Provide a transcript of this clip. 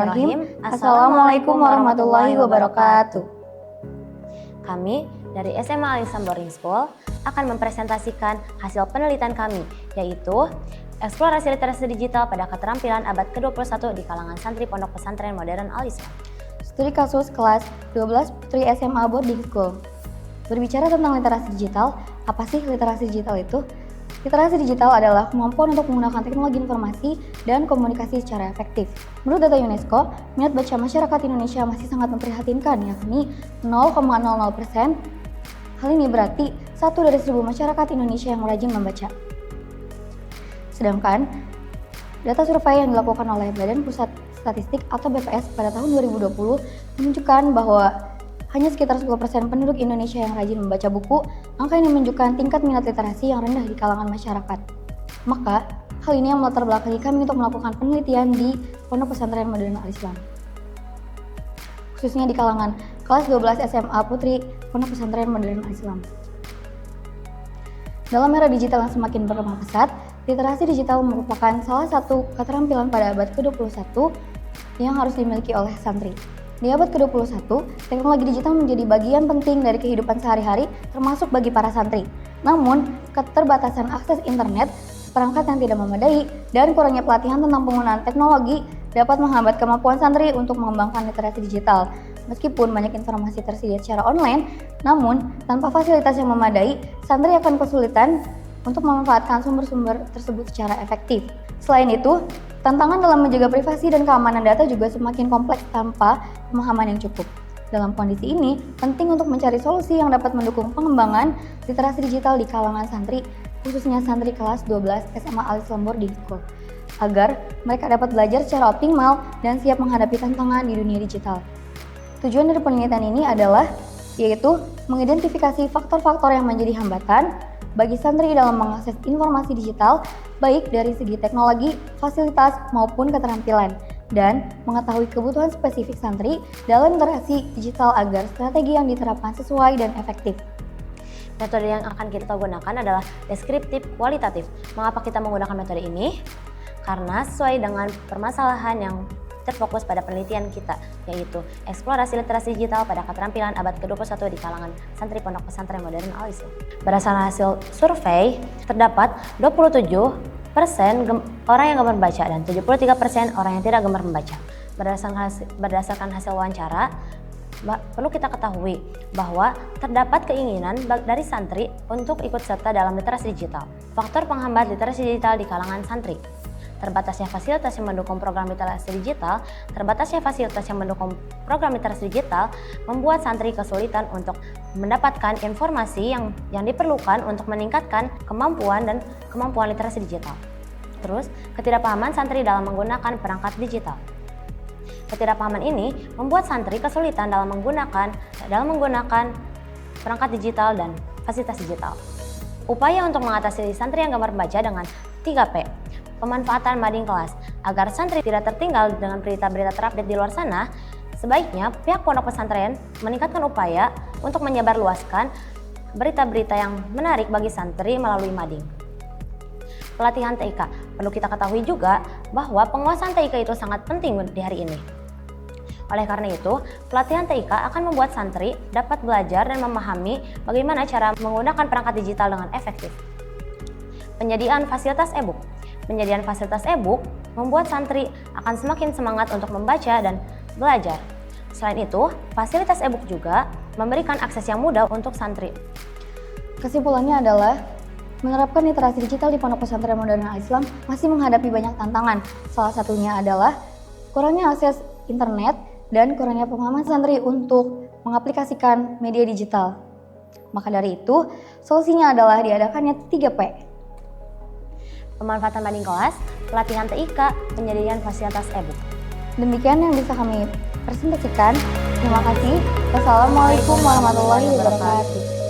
Bismillahirrahmanirrahim. Assalamualaikum warahmatullahi wabarakatuh. Kami dari SMA Al-Islam Boarding School akan mempresentasikan hasil penelitian kami, yaitu eksplorasi literasi digital pada keterampilan abad ke-21 di kalangan santri Pondok Pesantren Modern Al-Islam. Studi kasus kelas 12 Putri SMA Boarding School. Berbicara tentang literasi digital, apa sih literasi digital itu? Literasi digital adalah kemampuan untuk menggunakan teknologi informasi dan komunikasi secara efektif. Menurut data UNESCO, minat baca masyarakat Indonesia masih sangat memprihatinkan, yakni 0,00%. Hal ini berarti 1 dari 1.000 masyarakat Indonesia yang rajin membaca. Sedangkan, data survei yang dilakukan oleh Badan Pusat Statistik atau BPS pada tahun 2020 menunjukkan bahwa hanya sekitar 10% penduduk Indonesia yang rajin membaca buku. Angka ini menunjukkan tingkat minat literasi yang rendah di kalangan masyarakat. Maka, hal ini yang melatar belakangi kami untuk melakukan penelitian di Pondok Pesantren Modern Al-Islam, khususnya di kalangan kelas 12 SMA Putri Pondok Pesantren Modern Al-Islam. Dalam era digital yang semakin berkembang pesat, literasi digital merupakan salah satu keterampilan pada abad ke-21 yang harus dimiliki oleh santri. Di abad ke-21, teknologi digital menjadi bagian penting dari kehidupan sehari-hari, termasuk bagi para santri. Namun, keterbatasan akses internet, perangkat yang tidak memadai, dan kurangnya pelatihan tentang penggunaan teknologi dapat menghambat kemampuan santri untuk mengembangkan literasi digital. Meskipun banyak informasi tersedia secara online, namun tanpa fasilitas yang memadai, santri akan kesulitan untuk memanfaatkan sumber-sumber tersebut secara efektif. Selain itu, tantangan dalam menjaga privasi dan keamanan data juga semakin kompleks tanpa pemahaman yang cukup. Dalam kondisi ini, penting untuk mencari solusi yang dapat mendukung pengembangan literasi digital di kalangan santri, khususnya santri kelas 12 SMA Al-Islam Boarding School, agar mereka dapat belajar secara optimal dan siap menghadapi tantangan di dunia digital. Tujuan dari penelitian ini adalah yaitu mengidentifikasi faktor-faktor yang menjadi hambatan bagi santri dalam mengakses informasi digital, baik dari segi teknologi, fasilitas, maupun keterampilan, dan mengetahui kebutuhan spesifik santri dalam literasi digital agar strategi yang diterapkan sesuai dan efektif. Metode yang akan kita gunakan adalah deskriptif kualitatif. Mengapa kita menggunakan metode ini? Karena sesuai dengan permasalahan yang terfokus pada penelitian kita, yaitu eksplorasi literasi digital pada keterampilan abad ke-21 di kalangan santri Pondok Pesantren Modern Al-Islam. Berdasarkan hasil survei, terdapat 27% orang yang gemar membaca dan 73% orang yang tidak gemar membaca. Berdasarkan hasil wawancara, perlu kita ketahui bahwa terdapat keinginan dari santri untuk ikut serta dalam literasi digital. Faktor penghambat literasi digital di kalangan santri: terbatasnya fasilitas yang mendukung program literasi digital. Terbatasnya fasilitas yang mendukung program literasi digital membuat santri kesulitan untuk mendapatkan informasi yang diperlukan untuk meningkatkan kemampuan literasi digital. Terus, ketidakpahaman santri dalam menggunakan perangkat digital. Ketidakpahaman ini membuat santri kesulitan dalam menggunakan perangkat digital dan fasilitas digital. Upaya untuk mengatasi santri yang gemar membaca dengan 3P. Pemanfaatan mading kelas. Agar santri tidak tertinggal dengan berita-berita terupdate di luar sana, sebaiknya pihak pondok pesantren meningkatkan upaya untuk menyebarluaskan berita-berita yang menarik bagi santri melalui mading. Pelatihan TIK. Perlu kita ketahui juga bahwa penguasaan TIK itu sangat penting di hari ini. Oleh karena itu, pelatihan TIK akan membuat santri dapat belajar dan memahami bagaimana cara menggunakan perangkat digital dengan efektif. Penyediaan fasilitas e-book. Penyediaan fasilitas e-book membuat santri akan semakin semangat untuk membaca dan belajar. Selain itu, fasilitas e-book juga memberikan akses yang mudah untuk santri. Kesimpulannya adalah, menerapkan literasi digital di Pondok Pesantren Modern Al-Islam masih menghadapi banyak tantangan. Salah satunya adalah kurangnya akses internet dan kurangnya pemahaman santri untuk mengaplikasikan media digital. Maka dari itu, solusinya adalah diadakannya 3P. Pemanfaatan mading kelas, pelatihan TIK, penyediaan fasilitas e-book. Demikian yang bisa kami presentasikan. Terima kasih. Wassalamualaikum warahmatullahi wabarakatuh.